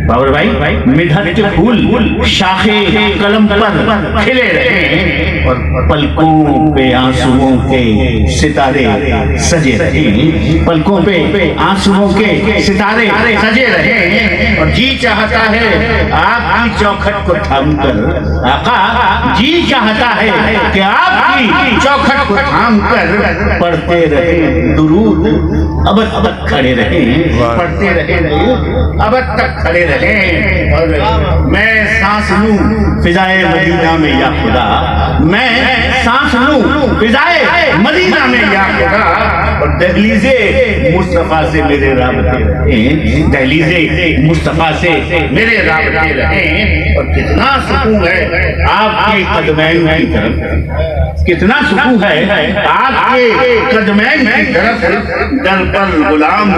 बाबर भाई, मिधत के फूल शाखे कलम पर खिले रहे और पलकों पे आंसुओं के सितारे सजे रहे, पलकों पे आंसुओं के सितारे सजे रहे। और जी चाहता है आपकी चौखट को थाम कर, आका जी चाहता है कि आपकी चौखट को थाम कर पढ़ते रहे दुरूद, अब तक खड़े रहे, पढ़ते रहे अब तक खड़े रहे। और मैं सांस लूं फिजाए मदीना में या खुदा, मैं सांस लूं फिजाए मदीना में या खुदा, और दहलीज़े मुस्तफा से मेरे राबते रहें, दहलीज़े मुस्तफा से मेरे राबते रहें। और कितना सुकून है आपके कदमैन की तरफ, कितना सुकून है आपके कदमैन की तरफ, दर पर गुलाम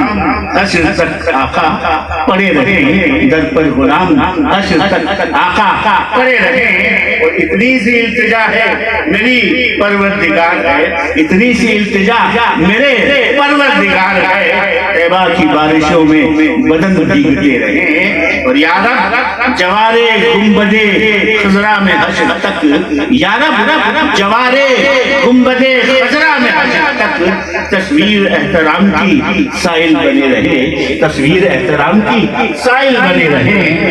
हश्र तक आका पड़े रहे, दर पर गुलाम हश्र तक आका पड़े रहे। और इतनी सी इल्तिजा है मेरी परवरदिगार है, इतनी सी इल्तिजा मेरे परवरदिगार है, तैबा की बारिशों में बदन भीगते रहे। और या रब जवारे गुंबदे खजरा में हश्र तक, या रब जवारे गुंबदे खजरा में हश्र तक तस्वीर एहतराम की साइल बने रहे, तस्वीर एहतराम की साइल बने रहे।